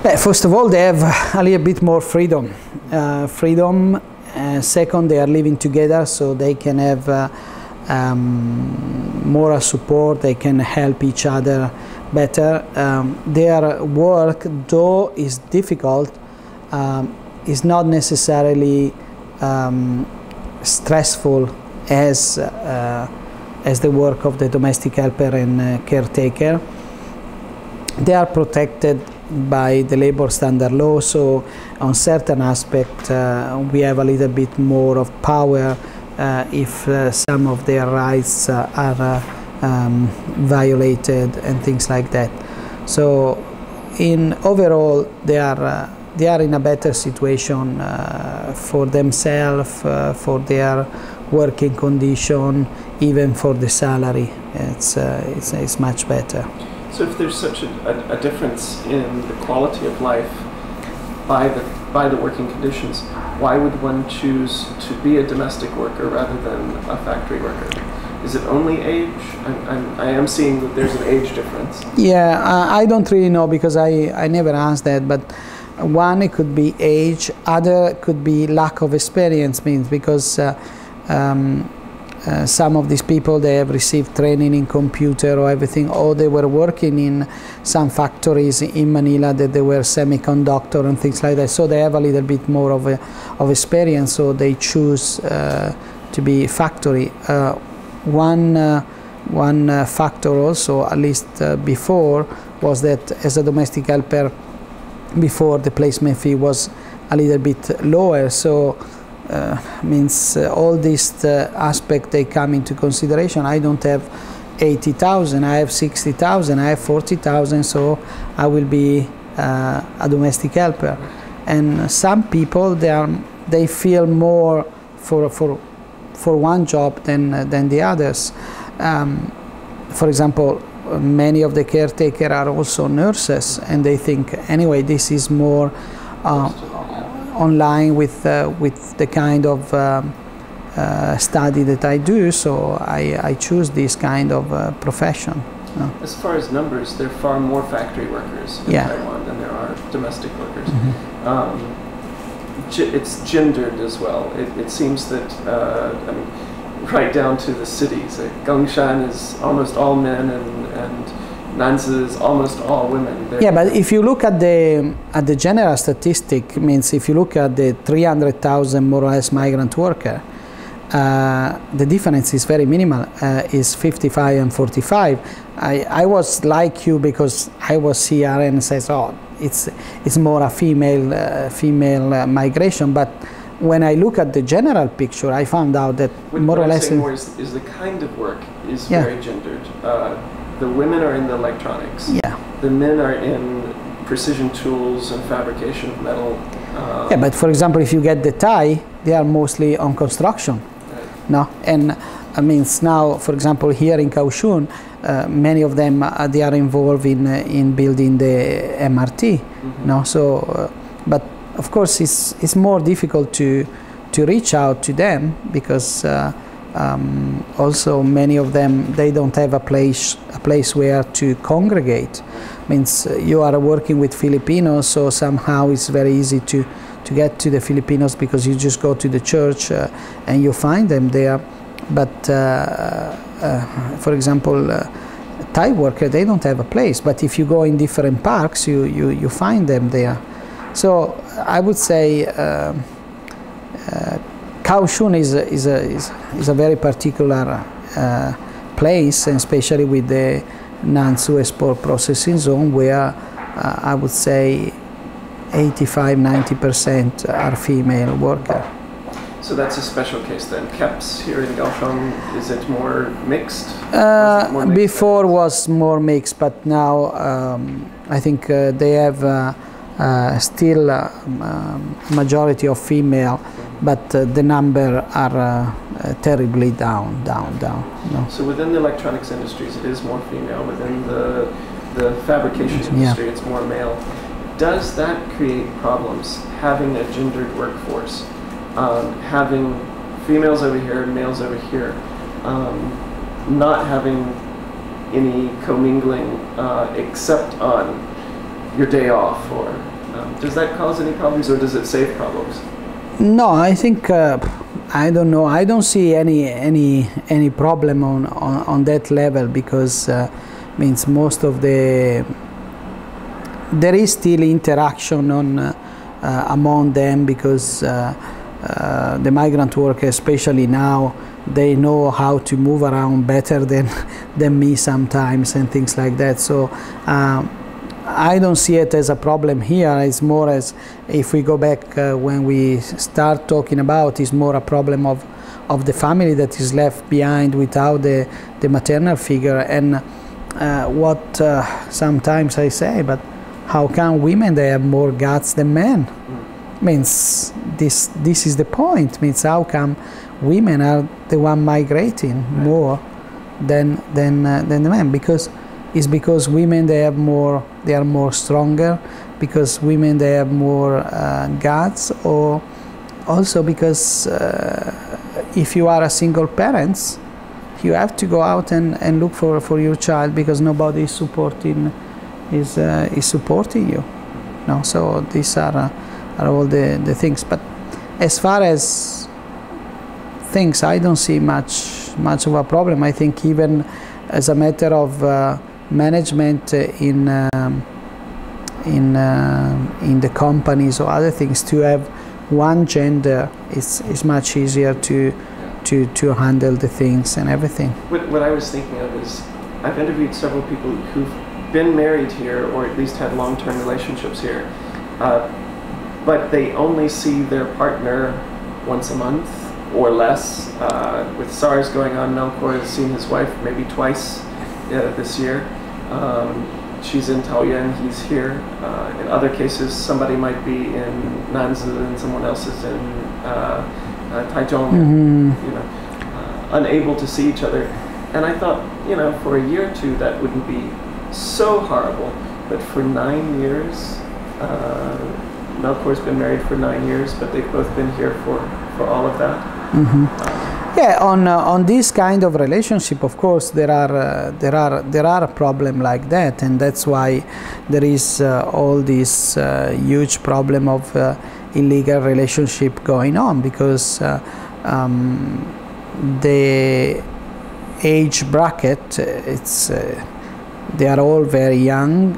First of all, they have a little bit more freedom. Second, they are living together, so they can have moral support. They can help each other better. Their work, though is difficult, is not necessarily stressful as the work of the domestic helper and caretaker. They are protected by the labor standard law, so on certain aspects we have a little bit more of power if some of their rights are violated and things like that. So in overall they are in a better situation for themselves, for their working condition, even for the salary. It's much better. So if there's such a difference in the quality of life by the working conditions, why would one choose to be a domestic worker rather than a factory worker? Is it only age? I am seeing that there's an age difference. Yeah, I don't really know because I never asked that, but one, it could be age, other could be lack of experience, means because some of these people, they have received training in computer or everything, or they were working in some factories in Manila that they were semiconductor and things like that, so they have a little bit more of experience, so they choose to be factory. One factor also, at least before, was that as a domestic helper, before the placement fee was a little bit lower, so means all these aspects, they come into consideration. I don't have 80,000, I have 60,000, I have 40,000, so I will be a domestic helper. And some people, they feel more for one job than the others. For example, many of the caretakers are also nurses, and they think anyway this is more online with the kind of study that I do, so I choose this kind of profession. As far as numbers, there are far more factory workers in Taiwan than there are domestic workers. It's gendered as well. It seems that, I mean, right down to the cities. Gongshan is almost all men, and Nanzi is almost all women. Yeah, but if you look at the general statistic, means if you look at the 300,000 more or less migrant worker, the difference is very minimal. Is 55 and 45. I was like you because I was here and says, oh, it's more a female migration, but when I look at the general picture, I found out that more or less is the kind of work is very gendered. The women are in the electronics. Yeah. The men are in precision tools and fabrication of metal. Yeah, but for example, if you get the Thai, they are mostly on construction. Right. No, and I mean now, for example, here in Kaohsiung, many of them they are involved in building the MRT. No, so but of course it's more difficult to reach out to them because. Also, many of them, they don't have a place where to congregate. Means you are working with Filipinos, so somehow it's very easy to get to the Filipinos because you just go to the church and you find them there. But for example, Thai workers, they don't have a place. But if you go in different parks, you find them there. So I would say. Kaohsiung is a very particular place, and especially with the Nansu Export Processing Zone, where I would say 85–90% are female workers. So that's a special case then. KEPS here in Kaohsiung, is it more mixed? Before was more mixed, but now I think they have still majority of female. But the number are terribly down. No. So within the electronics industries, it is more female. Within the fabrication industry, it's more male. Does that create problems, having a gendered workforce, having females over here, males over here, not having any commingling except on your day off or Does that cause any problems, or does it save problems? No, I think I don't know. I don't see any problem on that level, because means most of there is still interaction among them, because the migrant workers, especially now, they know how to move around better than me sometimes, and things like that. So I don't see it as a problem here. It's more as, if we go back when we start talking about, it's more a problem of the family that is left behind without the maternal figure. And what sometimes I say, but how come women, they have more guts than men? Means this is the point. Means how come women are the one migrating more than the men? Because it's because women, they are more stronger, because women, they have more guts, or also because if you are a single parent, you have to go out and look for your child, because nobody is supporting you. No, so these are all the things. But as far as things, I don't see much of a problem. I think even as a matter of management in the companies or other things, to have one gender is much easier to handle the things and everything. What I was thinking of is, I've interviewed several people who've been married here, or at least had long-term relationships here, but they only see their partner once a month or less. With SARS going on, Melchior has seen his wife maybe twice this year. She's in Taoyuan and he's here. In other cases, somebody might be in Nanzi and someone else is in Taichung, unable to see each other. And I thought, for a year or two, that wouldn't be so horrible. But for 9 years, Melchior's been married for 9 years, but they've both been here for all of that. Yeah, on this kind of relationship, of course, there are a problem like that, and that's why there is all this huge problem of illegal relationship going on, because the age bracket, they are all very young.